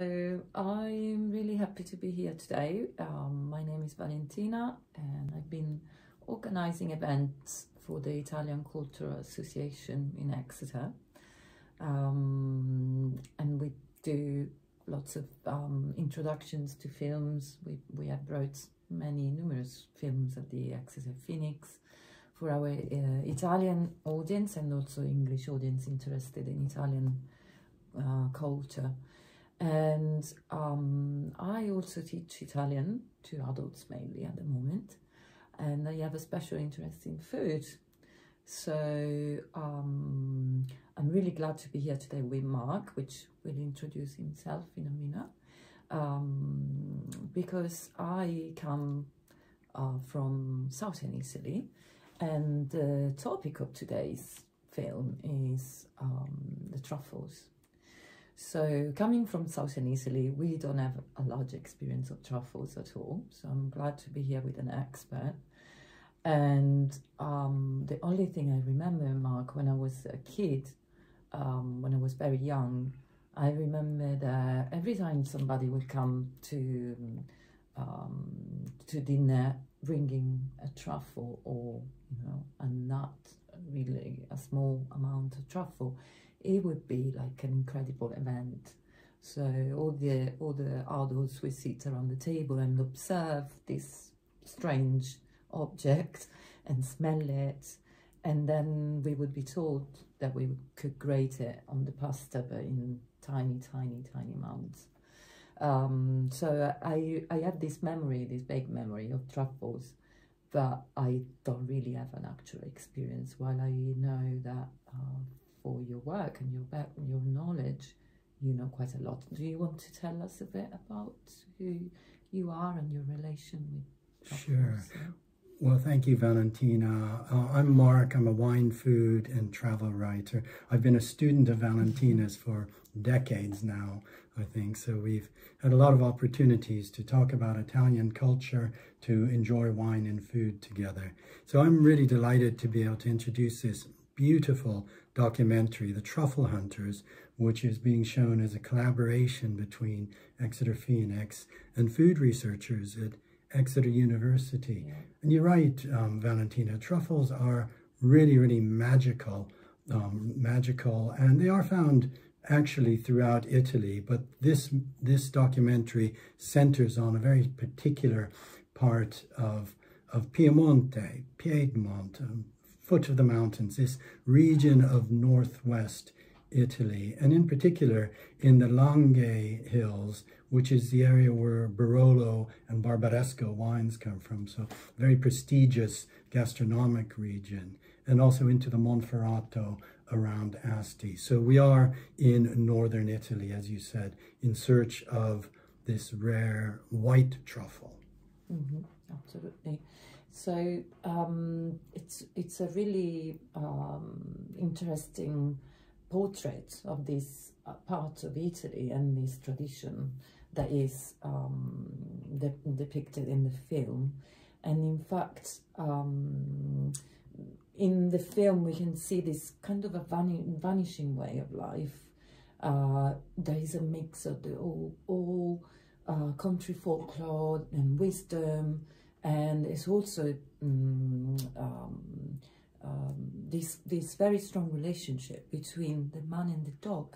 So I'm really happy to be here today. My name is Valentina and I've been organizing events for the Italian Cultural Association in Exeter. And we do lots of introductions to films. We have brought numerous films at the Exeter Phoenix for our Italian audience and also English audience interested in Italian culture. And I also teach Italian to adults mainly at the moment, and I have a special interest in food. So I'm really glad to be here today with Mark, which will introduce himself in a minute, because I come from southern Italy, and the topic of today's film is the truffles. So coming from southern Italy, we don't have a large experience of truffles at all. So I'm glad to be here with an expert. And the only thing I remember, Mark, when I was a kid, when I was very young, I remember that every time somebody would come to dinner bringing a truffle or, a nut, really a small amount of truffle, it would be like an incredible event. So all the adults would sit around the table and observe this strange object and smell it, and then we would be told that we could grate it on the pasta, but in tiny amounts. So I have this memory, this vague memory of truffles, but I don't really have an actual experience, while I know that for your work and your knowledge, you know quite a lot. Do you want to tell us a bit about who you are and your relation with truffles? Sure. Well, thank you, Valentina. I'm Mark. I'm a wine, food, and travel writer. I've been a student of Valentina's for decades now, I think. So we've had a lot of opportunities to talk about Italian culture, to enjoy wine and food together. So I'm really delighted to be able to introduce this beautiful documentary, The Truffle Hunters, which is being shown as a collaboration between Exeter Phoenix and food researchers at Exeter University. Yeah. And you're right, Valentina, truffles are really magical, and they are found actually throughout Italy, but this documentary centers on a very particular part of Piedmont, foot of the mountains, this region of northwest Italy, and in particular in the Langhe Hills, which is the area where Barolo and Barbaresco wines come from. So very prestigious gastronomic region, and also into the Monferrato around Asti. So we are in northern Italy, as you said, in search of this rare white truffle. Mm-hmm, absolutely. So it's a really interesting portrait of this part of Italy and this tradition that is depicted in the film. And in fact, in the film we can see this kind of a vanishing way of life. There is a mix of the all country folklore and wisdom, and it's also this very strong relationship between the man and the dog.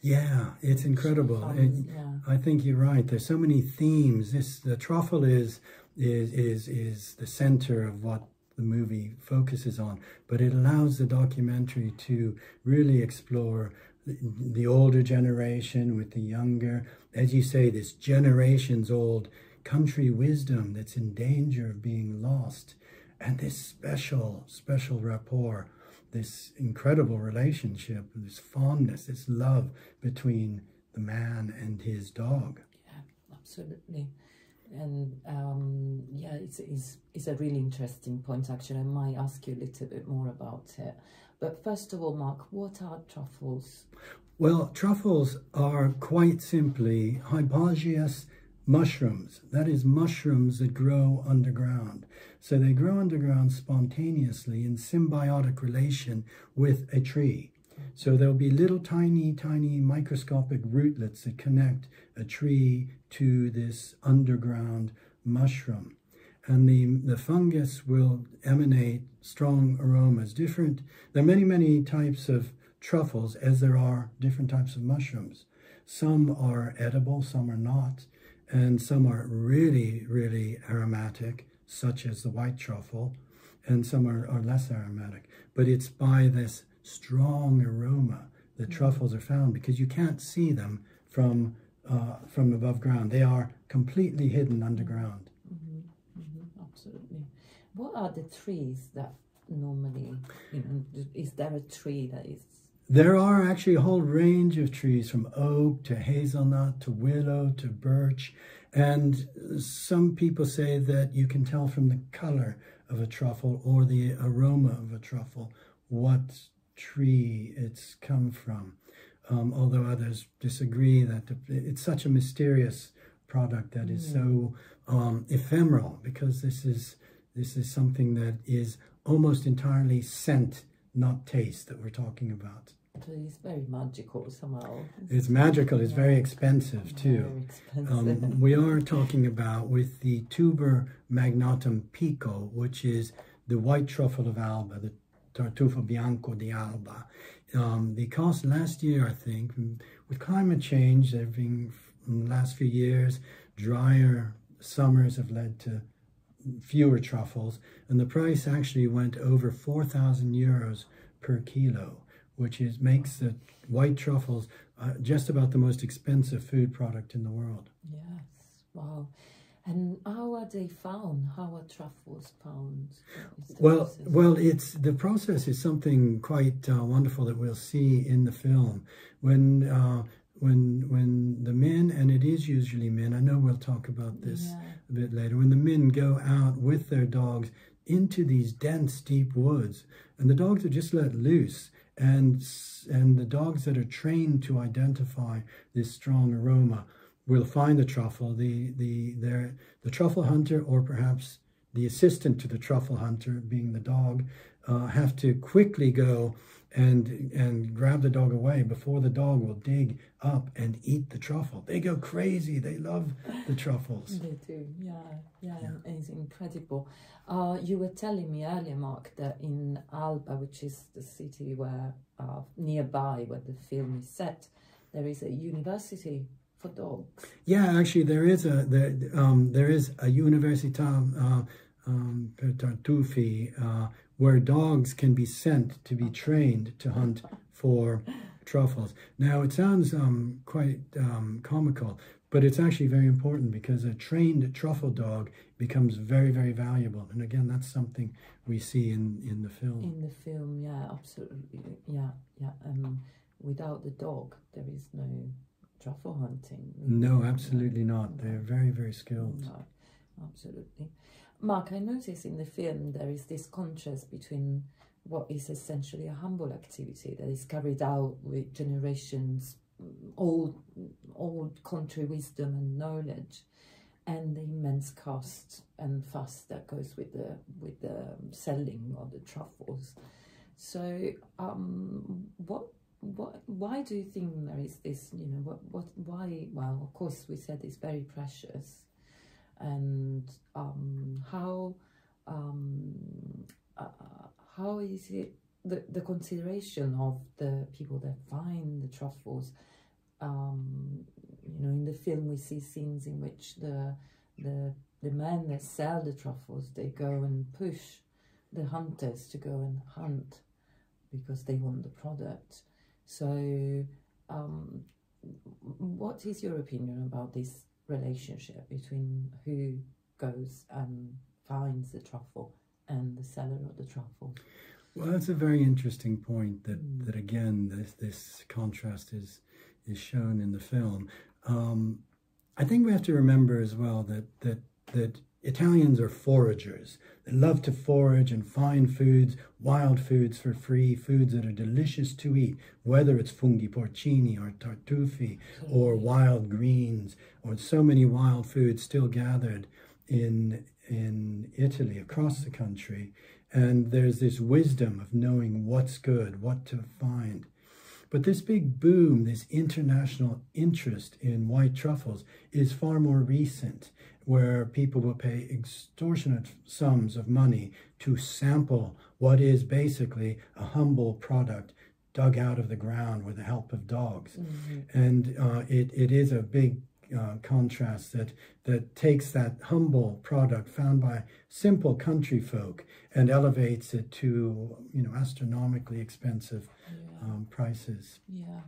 Yeah, it's incredible. I think you're right. There's so many themes. The truffle is the center of what the movie focuses on, but it allows the documentary to really explore the older generation with the younger, as you say, this generations old country wisdom that's in danger of being lost, and this special rapport, this incredible relationship, this fondness, this love between the man and his dog. Yeah, absolutely. And yeah, it's a really interesting point, actually. I might ask you a little bit more about it. But first of all, Mark, what are truffles? Well, truffles are quite simply hypogeious mushrooms. That is, mushrooms that grow underground. So they grow underground spontaneously in symbiotic relation with a tree. So there'll be little tiny microscopic rootlets that connect a tree to this underground mushroom. And the fungus will emanate strong aromas. There are many types of truffles, as there are different types of mushrooms. Some are edible, some are not, and some are really aromatic, such as the white truffle, and some are less aromatic. But it's by this strong aroma that truffles are found, because you can't see them from above ground. They are completely hidden underground. Absolutely. What are the trees that normally, is there a tree that is? There are actually a whole range of trees, from oak to hazelnut to willow to birch. And some people say that you can tell from the color of a truffle or the aroma of a truffle what tree it's come from. Although others disagree that it's such a mysterious product that is so ephemeral, because this is something that is almost entirely scent, not taste, that we're talking about. So it's very magical somehow. It's magical. It's very expensive too. Very expensive. We are talking about, with the tuber magnatum pico, which is the white truffle of Alba, the tartufo bianco di Alba. The cost last year, I think, with climate change, there have been, in the last few years, drier summers have led to fewer truffles, and the price actually went over 4,000 euros per kilo, which makes the white truffles just about the most expensive food product in the world. Yes, wow. And how are they found? How are truffles found? Well, the process is something quite wonderful that we'll see in the film. When the men, and it is usually men, I know we'll talk about this a bit later, when the men go out with their dogs into these dense, deep woods, and the dogs are just let loose, and the dogs that are trained to identify this strong aroma will find the truffle. The truffle hunter, or perhaps the assistant to the truffle hunter, being the dog, have to quickly go and grab the dog away before the dog will dig up and eat the truffle. They go crazy. They love the truffles. They do, yeah. It's incredible. You were telling me earlier, Mark, that in Alba, which is the city where nearby where the film is set, there is a university for dogs. Yeah, actually, there is a Università per Tartufi, where dogs can be sent to be trained to hunt for truffles. Now, it sounds quite comical, but it's actually very important, because a trained truffle dog becomes very valuable. And again, that's something we see in the film. In the film, yeah, absolutely, yeah. Without the dog, there is no truffle hunting. No, absolutely not. They're very skilled. No, absolutely. Mark, I notice in the film there is this contrast between what is essentially a humble activity that is carried out with generations, old country wisdom and knowledge, and the immense cost and fuss that goes with the selling of the truffles. So, why do you think there is this? Why? Well, of course, we said it's very precious. And how is it the consideration of the people that find the truffles? In the film we see scenes in which the men that sell the truffles, they go and push the hunters to go and hunt because they want the product. So, what is your opinion about this relationship between who goes and finds the truffle and the seller of the truffle? Well, that's a very interesting point that again, this contrast is shown in the film. I think we have to remember as well that Italians are foragers. They love to forage and find foods, wild foods for free, foods that are delicious to eat, whether it's funghi porcini or tartufi or wild greens, or so many wild foods still gathered in Italy, across the country. And there's this wisdom of knowing what's good, what to find. But this big boom, this international interest in white truffles is far more recent, where people will pay extortionate sums of money to sample what is basically a humble product dug out of the ground with the help of dogs. And it is a big contrast that takes that humble product found by simple country folk and elevates it to, you know, astronomically expensive prices. Yeah.